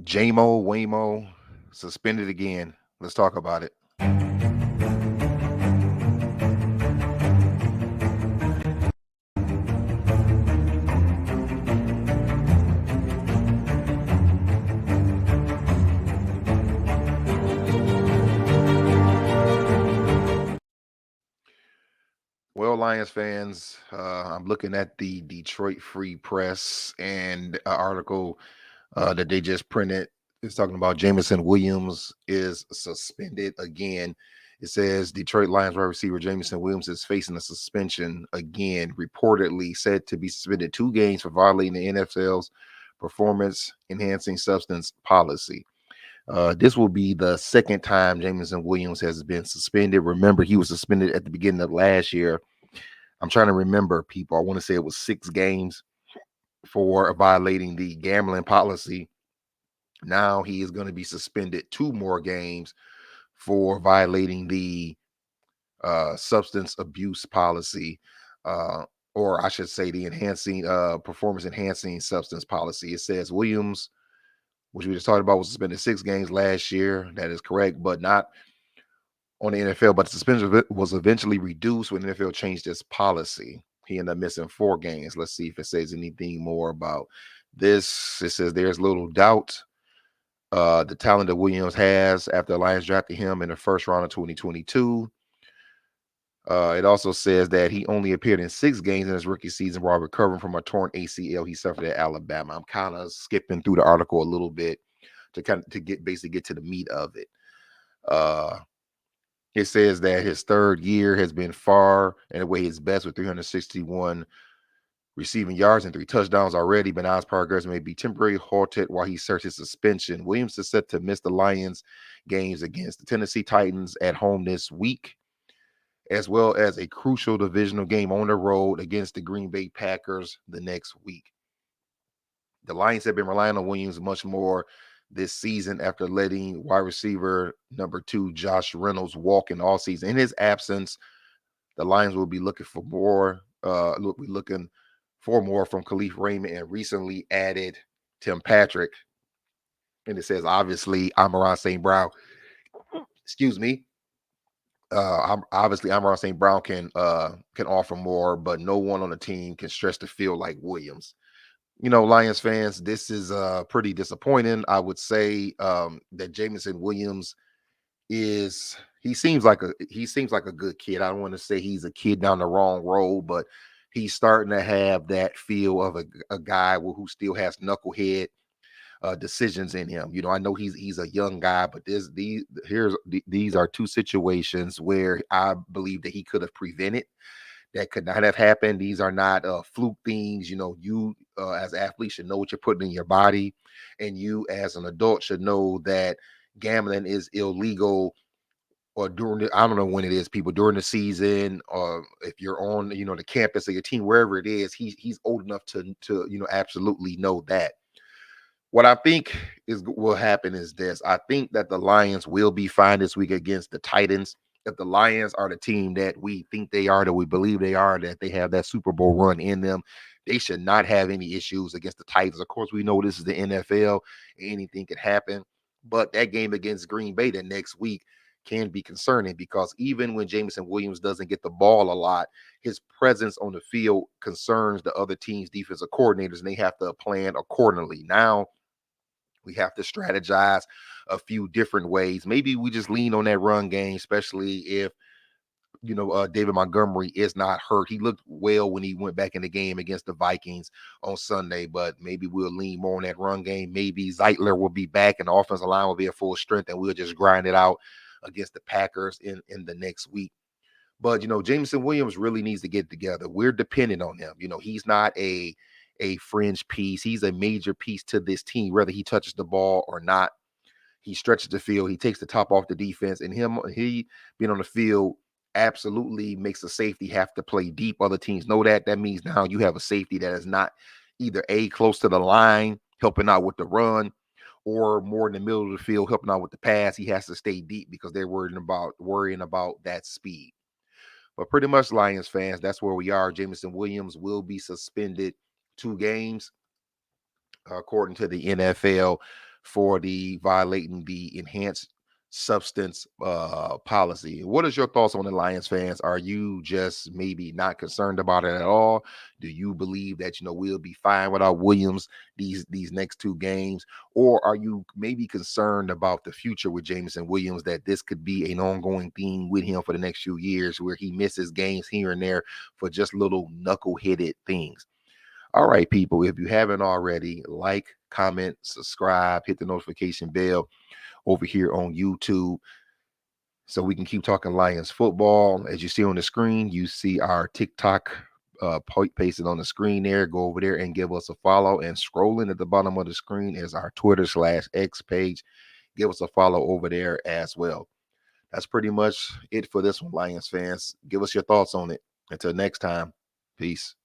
Waymo, suspended again. Let's talk about it. Well, Lions fans, I'm looking at the Detroit Free Press and article that they just printed. It's talking about Jameson Williams is suspended again. It says Detroit Lions wide receiver Jameson Williams is facing a suspension again, reportedly said to be suspended 2 games for violating the NFL's performance enhancing substance policy. This will be the second time Jameson Williams has been suspended. Remember, he was suspended at the beginning of last year. I'm trying to remember, people. I want to say it was 6 games for violating the gambling policy. Now he is going to be suspended 2 more games for violating the substance abuse policy, uh, or I should say the enhancing performance enhancing substance policy. It says Williams, which we just talked about, was suspended 6 games last year. That is correct, but not on the NFL. But the suspension was eventually reduced when the NFL changed its policy. He ended up missing 4 games. Let's see if it says anything more about this. It says there's little doubt the talent that Williams has after the Lions drafted him in the first round of 2022. It also says that he only appeared in 6 games in his rookie season while recovering from a torn ACL he suffered at Alabama. I'm kind of skipping through the article a little bit to get to the meat of it. Uh, it says that his third year has been far and away his best with 361 receiving yards and 3 touchdowns already, but now his progress may be temporarily halted while he searches suspension. Williams is set to miss the Lions games against the Tennessee Titans at home this week, as well as a crucial divisional game on the road against the Green Bay Packers the next week. The Lions have been relying on Williams much more this season after letting wide receiver number 2 Josh Reynolds walk in all season. In his absence, the Lions will be looking for more. Looking for more from Khalif Raymond and recently added Tim Patrick. And it says obviously Amon St. Brown. Excuse me. Obviously Amon St. Brown can offer more, but no one on the team can stretch the field like Williams. Lions fans, this is pretty disappointing. I would say that Jameson Williams is he seems like a good kid. I don't want to say he's a kid down the wrong road, but he's starting to have that feel of a guy who still has knucklehead decisions in him. I know he's a young guy, but these are 2 situations where I believe that he could have prevented. That could not have happened. These are not fluke things. You as athletes should know what you're putting in your body, and you as an adult should know that gambling is illegal. Or I don't know when it is, people, during the season, or if you're on, the campus of your team, wherever it is, he's old enough to absolutely know that. What I think will happen is this. I think that the Lions will be fine this week against the Titans. If the Lions are the team that we think they are, that we believe they are, that they have that Super Bowl run in them, they should not have any issues against the Titans. Of course, we know this is the NFL. Anything could happen. But that game against Green Bay the next week can be concerning because even when Jameson Williams doesn't get the ball a lot, his presence on the field concerns the other team's defensive coordinators, and they have to plan accordingly. Now, we have to strategize a few different ways. Maybe we just lean on that run game, especially if David Montgomery is not hurt. He looked well when he went back in the game against the Vikings on Sunday, but maybe we'll lean more on that run game. Maybe Zeitler will be back and the offensive line will be at full strength, and we'll just grind it out against the Packers in the next week. But Jameson Williams really needs to get together. We're dependent on him. He's not a fringe piece. He's a major piece to this team, whether he touches the ball or not. He stretches the field. He takes the top off the defense, and he being on the field absolutely makes a safety have to play deep. Other teams know that. That means now you have a safety that is not either close to the line helping out with the run, or more in the middle of the field helping out with the pass. He has to stay deep because they're worrying about that speed. But pretty much, Lions fans, that's where we are. Jameson Williams will be suspended 2 games, according to the NFL, for the violating the enhanced substance policy. What is your thoughts on the Lions fans? Are you just maybe not concerned about it at all? Do you believe that we'll be fine without Williams these next two games? Or are you maybe concerned about the future with Jameson Williams, that this could be an ongoing theme with him for the next few years where he misses games here and there for just little knuckle-headed things? All right, people, if you haven't already, like, comment, subscribe, hit the notification bell over here on YouTube so we can keep talking Lions football. As you see on the screen, you see our TikTok pasted on the screen there. Go over there and give us a follow. And scrolling at the bottom of the screen is our Twitter/X page. Give us a follow over there as well. That's pretty much it for this one, Lions fans. Give us your thoughts on it. Until next time, peace.